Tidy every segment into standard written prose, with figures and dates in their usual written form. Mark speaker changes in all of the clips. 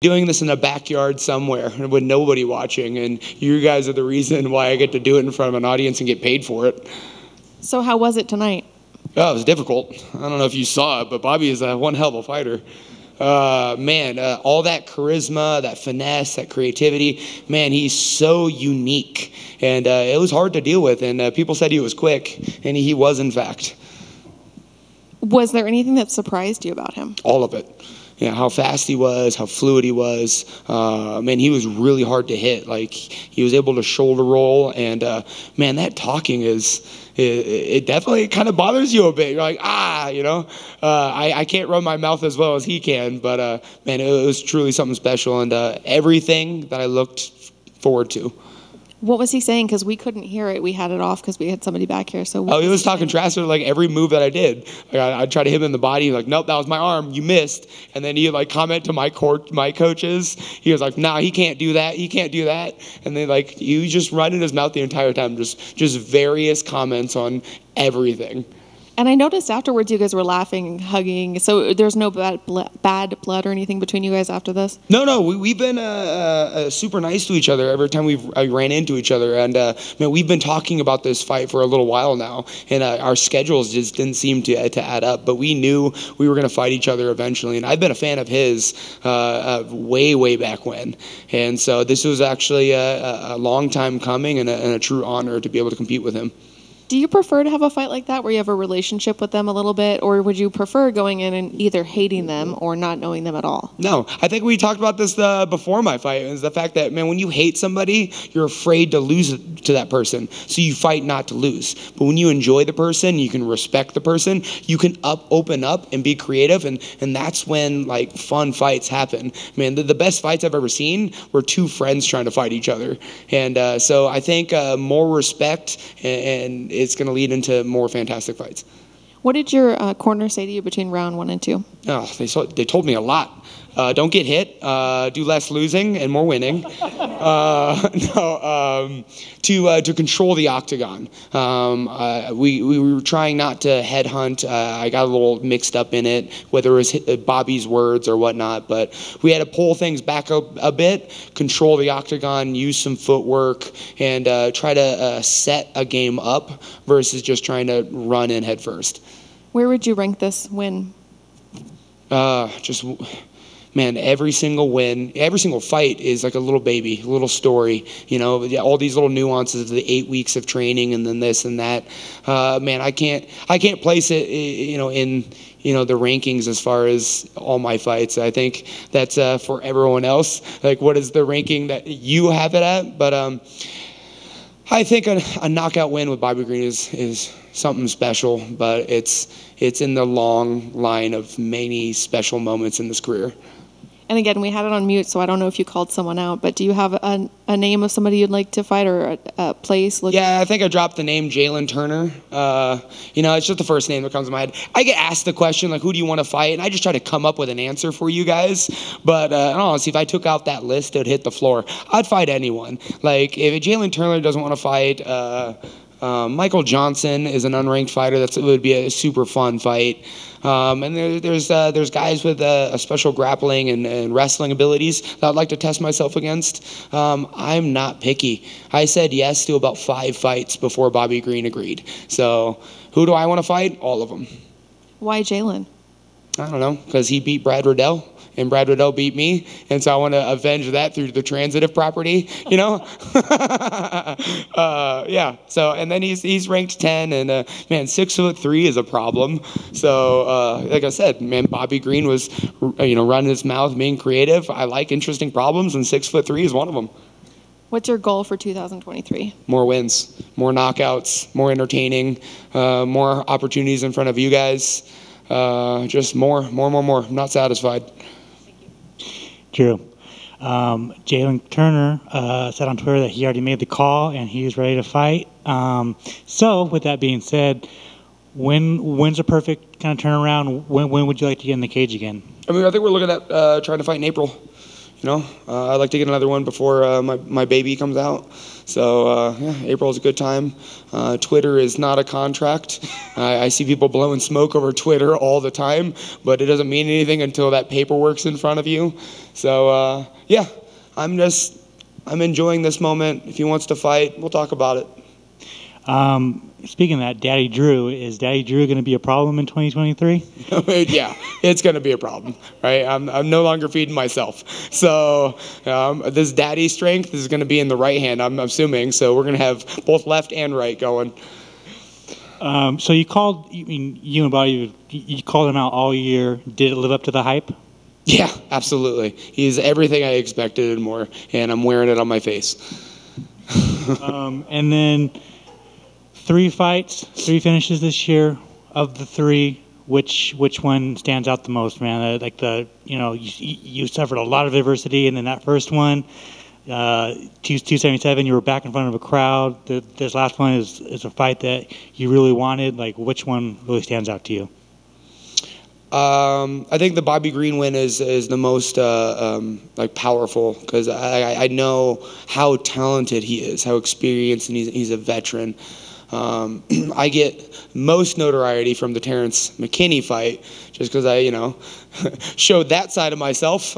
Speaker 1: doing this in a backyard somewhere with nobody watching, and you guys are the reason why I get to do it in front of an audience and get paid for it.
Speaker 2: So how was it tonight?
Speaker 1: Oh, it was difficult. I don't know if you saw it, but Bobby is one hell of a fighter. Man, all that charisma, that finesse, that creativity, man, he's so unique. And it was hard to deal with, and people said he was quick, and he was, in fact.
Speaker 2: Was there anything that surprised you about him?
Speaker 1: All of it. Yeah, how fast he was, how fluid he was. Man, he was really hard to hit. Like, he was able to shoulder roll, and man, that talking it definitely kind of bothers you a bit. You're like, I can't run my mouth as well as he can, but man, it was truly something special, and everything that I looked forward to.
Speaker 2: What was he saying? Because we couldn't hear it. We had it off because we had somebody back here. So
Speaker 1: he was talking trash to like every move that I did. Like, I'd try to hit him in the body. He's like, nope, that was my arm. You missed. And then he'd like comment to my coaches. He was like, nah, he can't do that. He can't do that. And then like he was just running his mouth the entire time. Just various comments on everything.
Speaker 2: And I noticed afterwards you guys were laughing and hugging. So there's no bad blood or anything between you guys after this?
Speaker 1: No. We've been super nice to each other every time we ran into each other. And man, we've been talking about this fight for a little while now. And our schedules just didn't seem to add up. But we knew we were going to fight each other eventually. And I've been a fan of his way back when. And so this was actually a long time coming and a true honor to be able to compete with him.
Speaker 2: Do you prefer to have a fight like that where you have a relationship with them a little bit, or would you prefer going in and either hating them or not knowing them at all?
Speaker 1: No, I think we talked about this before my fight, is the fact that, man, when you hate somebody, you're afraid to lose to that person, so you fight not to lose. But when you enjoy the person, you can respect the person, you can open up and be creative, and that's when, like, fun fights happen. Man, the best fights I've ever seen were two friends trying to fight each other. And so I think more respect and it's going to lead into more fantastic fights.
Speaker 2: What did your corner say to you between round 1 and 2?
Speaker 1: Oh, they told me a lot. Don't get hit. Do less losing and more winning. To control the octagon. We were trying not to headhunt. I got a little mixed up in it, whether it was Bobby's words or whatnot. But we had to pull things back up a bit, control the octagon, use some footwork, and try to set a game up versus just trying to run in head first.
Speaker 2: Where would you rank this win?
Speaker 1: Man, every single win, every single fight is like a little baby, a little story. You know, all these little nuances of the 8 weeks of training and then this and that. Man, I can't place it, in the rankings as far as all my fights. I think that's for everyone else. Like, what is the ranking that you have it at? But I think a knockout win with Bobby Green is something special. But it's in the long line of many special moments in this career.
Speaker 2: And again, we had it on mute, so I don't know if you called someone out, but do you have a name of somebody you'd like to fight or a place?
Speaker 1: Yeah, I think I dropped the name Jalin Turner. It's just the first name that comes to my head. I get asked the question, like, who do you want to fight? And I just try to come up with an answer for you guys. But honestly, if I took out that list, it would hit the floor. I'd fight anyone. Like, if Jalin Turner doesn't want to fight, Michael Johnson is an unranked fighter. It would be a super fun fight. And there's guys with a special grappling and wrestling abilities that I'd like to test myself against. I'm not picky. I said yes to about 5 fights before Bobby Green agreed. So who do I want to fight? All of them.
Speaker 2: Why Jalin?
Speaker 1: I don't know, because he beat Brad Riddell. And Brad Riddell beat me, and so I want to avenge that through the transitive property, yeah. So, and then he's ranked 10, and man, 6'3" is a problem. So, like I said, man, Bobby Green was, running his mouth, being creative. I like interesting problems, and 6'3" is one of them.
Speaker 2: What's your goal for 2023?
Speaker 1: More wins, more knockouts, more entertaining, more opportunities in front of you guys. Just more. I'm not satisfied.
Speaker 3: True. Jalin Turner said on Twitter that he already made the call and he was ready to fight. So, with that being said, when's a perfect kind of turnaround? When would you like to get in the cage again?
Speaker 1: I mean, I think we're looking at trying to fight in April. I'd like to get another one before my baby comes out. So, yeah, April is a good time. Twitter is not a contract. I see people blowing smoke over Twitter all the time, but it doesn't mean anything until that paperwork's in front of you. So, yeah, I'm enjoying this moment. If he wants to fight, we'll talk about it.
Speaker 3: Speaking of that, Daddy Drew, is Daddy Drew going to be a problem in 2023?
Speaker 1: Yeah, it's going to be a problem, right? I'm no longer feeding myself. So this daddy strength is going to be in the right hand, I'm assuming. So we're going to have both left and right going.
Speaker 3: So you and Bobby, you called him out all year. Did it live up to the hype?
Speaker 1: Yeah, absolutely. He's everything I expected and more, and I'm wearing it on my face.
Speaker 3: And then 3 fights, 3 finishes this year. Of the 3, which one stands out the most, man? You suffered a lot of adversity, and then that first one, 277, you were back in front of a crowd. This last one is a fight that you really wanted. Like, which one really stands out to you?
Speaker 1: I think the Bobby Green win is the most powerful, because I know how talented he is, how experienced, and he's a veteran. I get most notoriety from the Terrence McKinney fight, just because I showed that side of myself,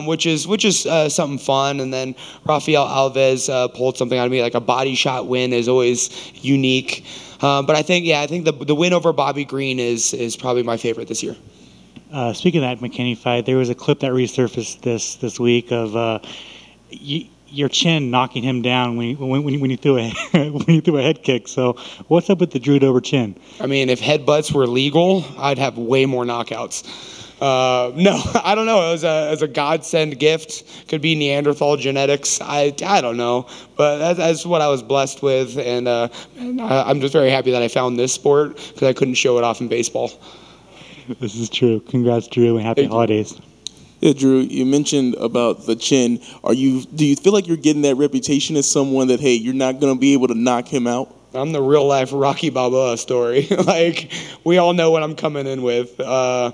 Speaker 1: which is something fun. And then Rafael Alves pulled something out of me, like a body shot win is always unique. But I think the win over Bobby Green is probably my favorite this year.
Speaker 3: Speaking of that McKinney fight, there was a clip that resurfaced this week of your chin knocking him down when you threw a head kick. So what's up with the Drew Dober chin?
Speaker 1: I mean, if headbutts were legal, I'd have way more knockouts. No, I don't know. It was a godsend gift. Could be Neanderthal genetics. I don't know, but that's what I was blessed with, and I'm just very happy that I found this sport, because I couldn't show it off in baseball.
Speaker 3: This is true. Congrats, Drew, and happy holidays.
Speaker 4: Yeah, Drew, you mentioned about the chin. Do you feel like you're getting that reputation as someone that, hey, you're not going to be able to knock him out?
Speaker 1: I'm the real life Rocky Balboa story. Like, we all know what I'm coming in with. But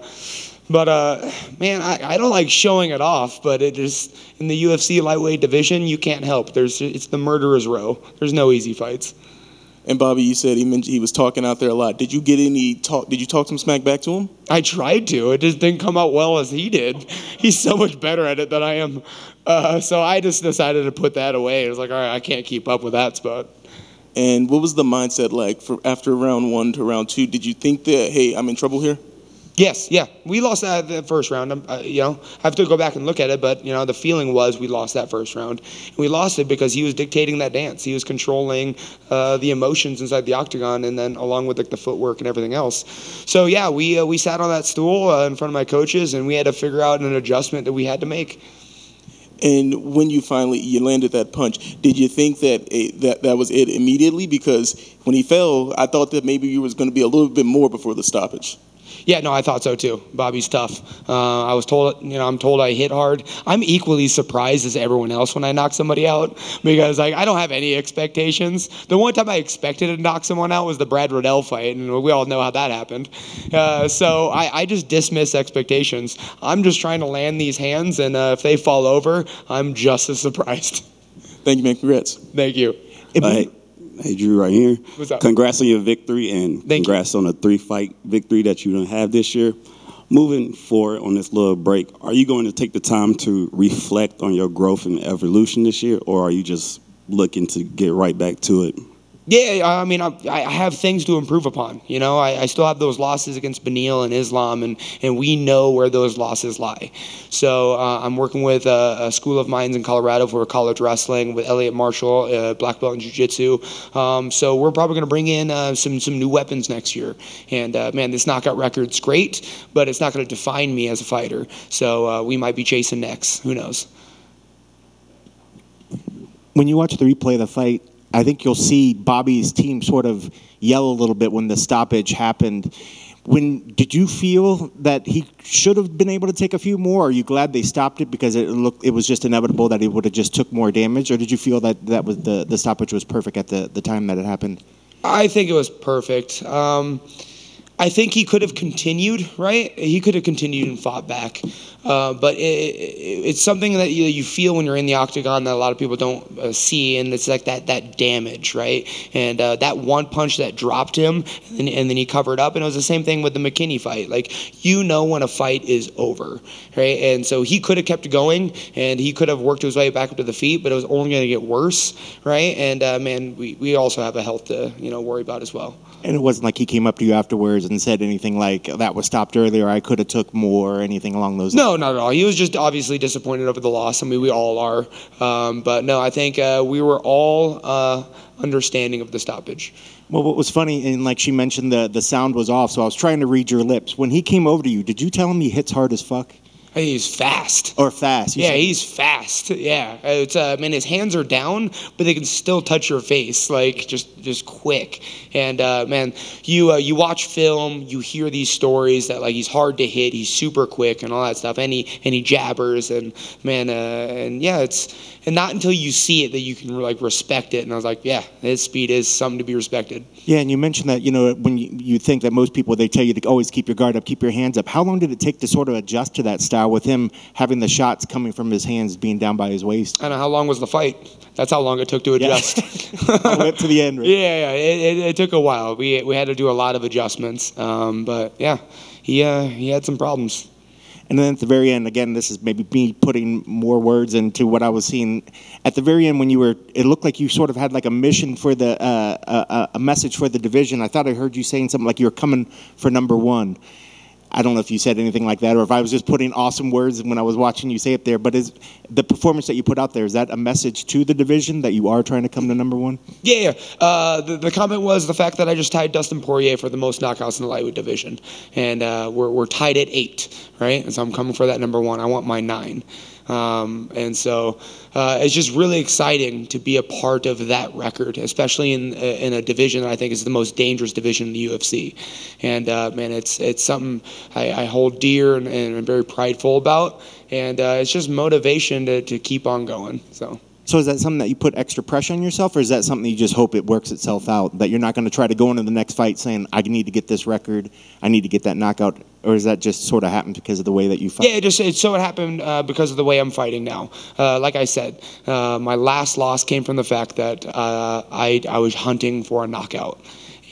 Speaker 1: man, I don't like showing it off, but it just, in the UFC lightweight division, you can't help. It's the murderer's row. There's no easy fights.
Speaker 4: And Bobby, you said he was talking out there a lot. Did you get any talk? Did you talk some smack back to him?
Speaker 1: I tried to. It just didn't come out well as he did. He's so much better at it than I am. So I just decided to put that away. It was like, all right, I can't keep up with that spot.
Speaker 4: And what was the mindset like after round 1 to round 2? Did you think that, hey, I'm in trouble here?
Speaker 1: Yes, yeah. We lost that the first round. I have to go back and look at it, but, the feeling was we lost that first round. And we lost it because he was dictating that dance. He was controlling the emotions inside the octagon, and then along with the footwork and everything else. So, yeah, we sat on that stool in front of my coaches, and we had to figure out an adjustment that we had to make.
Speaker 4: And when you landed that punch, did you think that was it immediately? Because when he fell, I thought that maybe you was going to be a little bit more before the stoppage.
Speaker 1: Yeah, no, I thought so too. Bobby's tough. I was told, I'm told I hit hard. I'm equally surprised as everyone else when I knock somebody out, because I don't have any expectations. The one time I expected to knock someone out was the Brad Riddell fight, and we all know how that happened. So I just dismiss expectations. I'm just trying to land these hands, and if they fall over, I'm just as surprised.
Speaker 4: Thank you, man. Congrats.
Speaker 1: Thank you.
Speaker 5: Hey, Drew, right here.
Speaker 1: What's up?
Speaker 5: Congrats on your victory, and congrats on a 3-fight victory that you don't have this year. Moving forward on this little break, are you going to take the time to reflect on your growth and evolution this year, or are you just looking to get right back to it?
Speaker 1: Yeah, I mean, I have things to improve upon. I still have those losses against Beneil and Islam, and we know where those losses lie. So I'm working with a school of mines in Colorado for college wrestling with Elliot Marshall, black belt in jiu-jitsu. So we're probably going to bring in some new weapons next year. And, man, this knockout record's great, but it's not going to define me as a fighter. So we might be chasing necks. Who knows?
Speaker 6: When you watch the replay of the fight, I think you'll see Bobby's team sort of yell a little bit when the stoppage happened. Did you feel that he should have been able to take a few more? Are you glad they stopped it because it was just inevitable that he would have just took more damage? Or did you feel that was the stoppage was perfect at the time that it happened?
Speaker 1: I think it was perfect. I think he could have continued, right? He could have continued and fought back. But it's something that you feel when you're in the octagon that a lot of people don't see, and it's like that damage, right? And that one punch that dropped him, and then he covered up, and it was the same thing with the McKinney fight. Like, when a fight is over, right? And so he could have kept going, and he could have worked his way back up to the feet, but it was only going to get worse, right? And, man, we also have a health to, worry about as well.
Speaker 6: And it wasn't like he came up to you afterwards and said anything like, that was stopped earlier, I could have took more, or anything along those lines?
Speaker 1: No, not at all. He was just obviously disappointed over the loss. I mean, we all are. But no, I think we were all understanding of the stoppage.
Speaker 6: Well, what was funny, and like she mentioned, the sound was off, so I was trying to read your lips. When he came over to you, did you tell him he hits hard as fuck?
Speaker 1: He's fast.
Speaker 6: Or fast.
Speaker 1: Yeah, he's fast. Yeah. It's man, his hands are down, but they can still touch your face, like just quick. And man, you watch film, you hear these stories that like he's hard to hit, he's super quick and all that stuff. And he jabbers, and man, and yeah, it's not until you see it that you can like respect it. And I was like, yeah, his speed is something to be respected.
Speaker 6: Yeah, and you mentioned that, when you think that most people, they tell you to always keep your guard up, keep your hands up. How long did it take to sort of adjust to that style with him having the shots coming from his hands being down by his waist?
Speaker 1: I don't know, how long was the fight? That's how long it took to adjust.
Speaker 6: All the way up to the end, right?
Speaker 1: Yeah, it took a while. We had to do a lot of adjustments. But yeah, he had some problems.
Speaker 6: And then at the very end, again, this is maybe me putting more words into what I was seeing. At the very end, when it looked like you sort of had like a mission for a message for the division. I thought I heard you saying something like you were coming for number one. I don't know if you said anything like that, or if I was just putting awesome words when I was watching you say it there. But is the performance that you put out there, is that a message to the division that you are trying to come to number one?
Speaker 1: Yeah. The comment was the fact that I just tied Dustin Poirier for the most knockouts in the lightweight division, and we're tied at 8, right? And so I'm coming for that number one. I want my 9. And so it's just really exciting to be a part of that record, especially in a division that I think is the most dangerous division in the UFC. And man, it's something I hold dear and I'm very prideful about. And it's just motivation to keep on going.
Speaker 6: So is that something that you put extra pressure on yourself, or is that something you just hope it works itself out, that you're not going to try to go into the next fight saying, I need to get this record, I need to get that knockout, or is that just sort of happened because of the way that you fight?
Speaker 1: Yeah, it happened because of the way I'm fighting now. Like I said, my last loss came from the fact that I was hunting for a knockout.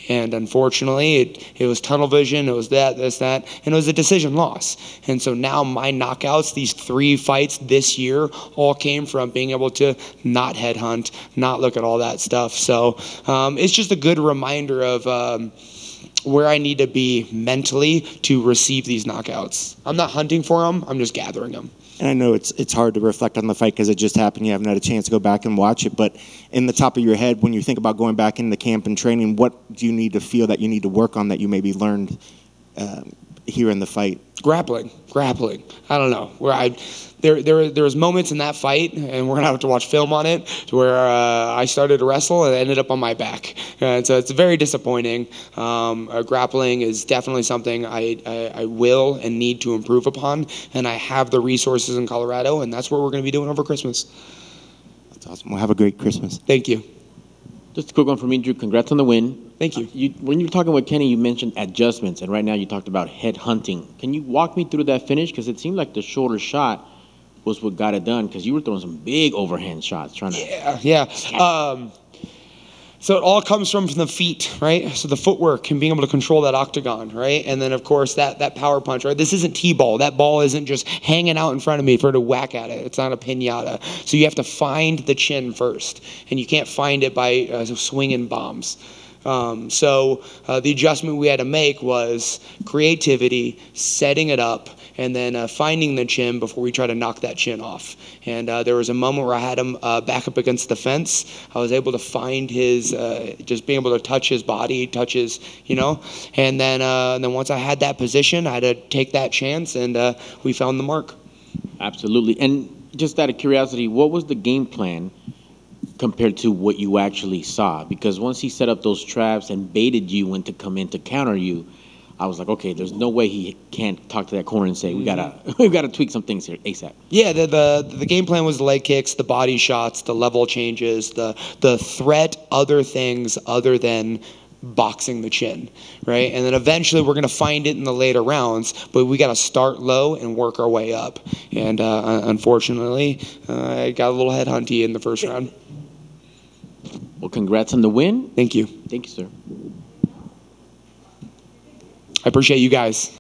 Speaker 1: And unfortunately, it was tunnel vision, it was this, that, and it was a decision loss. And so now my knockouts, these 3 fights this year, all came from being able to not headhunt, not look at all that stuff. So it's just a good reminder of where I need to be mentally to receive these knockouts. I'm not hunting for them, I'm just gathering them.
Speaker 6: And I know it's hard to reflect on the fight because it just happened. You haven't had a chance to go back and watch it. But in the top of your head, when you think about going back into camp and training, what do you need to feel that you need to work on that you maybe learned here in the fight?
Speaker 1: Grappling. I don't know. There was moments in that fight, and we're gonna have to watch film on it, where I started to wrestle and ended up on my back. And so it's very disappointing. Grappling is definitely something I will and need to improve upon, and I have the resources in Colorado, and that's what we're gonna be doing over Christmas.
Speaker 6: That's awesome. Well, have a great Christmas.
Speaker 1: Thank you.
Speaker 7: Just a quick one for me, Drew. Congrats on the win.
Speaker 1: Thank you.
Speaker 7: When you were talking with Kenny, you mentioned adjustments, and right now you talked about head hunting. Can you walk me through that finish? Because it seemed like the shoulder shot was what got it done, because you were throwing some big overhand shots.
Speaker 1: Yeah. So it all comes from the feet, right? So the footwork and being able to control that octagon, right? And then, of course, that power punch, right? This isn't T-ball. That ball isn't just hanging out in front of me for her to whack at it. It's not a piñata. So you have to find the chin first, and you can't find it by swinging bombs. So the adjustment we had to make was creativity, setting it up, and then finding the chin before we try to knock that chin off. And there was a moment where I had him back up against the fence. I was able to find his, just being able to touch his body, touch his, and then once I had that position, I had to take that chance, and we found the mark.
Speaker 7: Absolutely. And just out of curiosity, what was the game plan compared to what you actually saw? Because once he set up those traps and baited you when to come in to counter you, I was like, okay, there's no way he can't talk to that corner and say, we gotta tweak some things here ASAP.
Speaker 1: Yeah, the game plan was the leg kicks, the body shots, the level changes, the threat, other things other than boxing the chin, right? And then eventually we're going to find it in the later rounds, but we got to start low and work our way up. And unfortunately, I got a little headhunty in the first round.
Speaker 7: Well, congrats on the win.
Speaker 1: Thank you.
Speaker 7: Thank you, sir.
Speaker 1: I appreciate you guys.